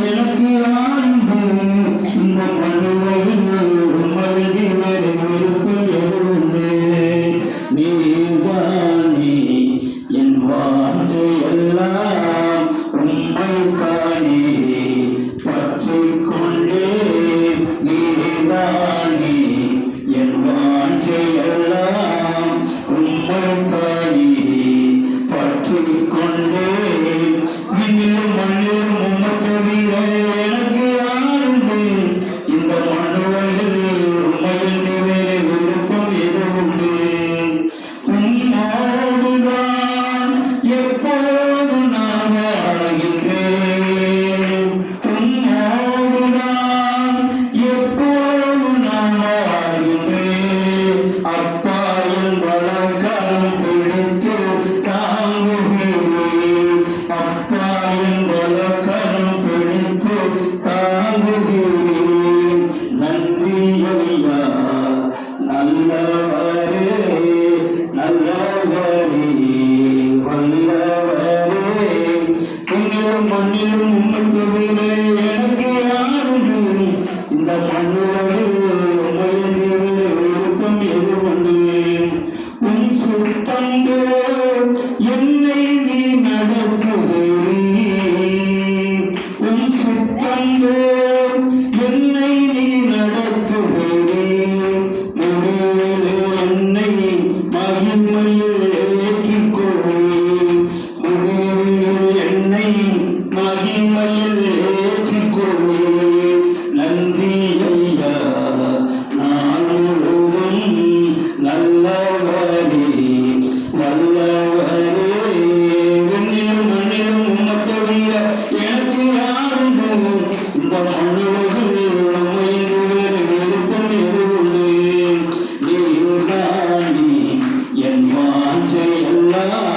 எனக்கு ஆண்டு இந்த மனுவையில் மருதி நீதானே என் வாஞ்சை எல்லாம் உம்மைத்தானே பற்றிக் கொண்டே நீதானே என் வாஞ்சை எல்லாம் உம்மைத்தானே பற்றிக் கொண்டே விண்ணிலும் மண்ணிலும் உம்மை தவிர எனக்கு யாருண்டு இந்த மனுவையில் உம்மையில் வேறு விருப்பம் எது உண்டு உம்மோடுதான் எப்போது நான் வாழ்கின்றேன் உம்மோடுதான் எப்போது நான் வாழ்கின்றேன் அப்பா என் வழக்காலம் பிடித்து தாங்குகிறேன் அப்பா என் வழக்காலம் பிடித்து தாங்குகிறேன் நன்றி ஐயா நல்லவரே நல்லவரே வல்லவரே விண்ணிலும் மண்ணிலும் உம்மை தவிர எனக்கு யாருண்டு இந்த மண்ணுலகில் உம்மையில் விருப்பம் எது உண்டு உன் சுத்தந்தோ என்னை நீ நடத்துகிறீர் உன் சுத்தந்தோ என்னை நீ நடத்துகிறீர் முடிவிலே என்னை மகிமையில் ஏற்றிக்கொள்வீர் முடிவிலே என்னை மகிமையில் ஏற்றிக்கொள்வீர் நன்றி ஐயா நானும் நல்லவரே வல்லவரே விண்ணிலும் மண்ணிலும் உம்மை தவிர எனக்கு யாருண்டு இந்த மண்ணுலகில் உம்மையில் வேறு விருப்பம் எது உண்டு நீதானே என் வாஞ்சை எல்லாம்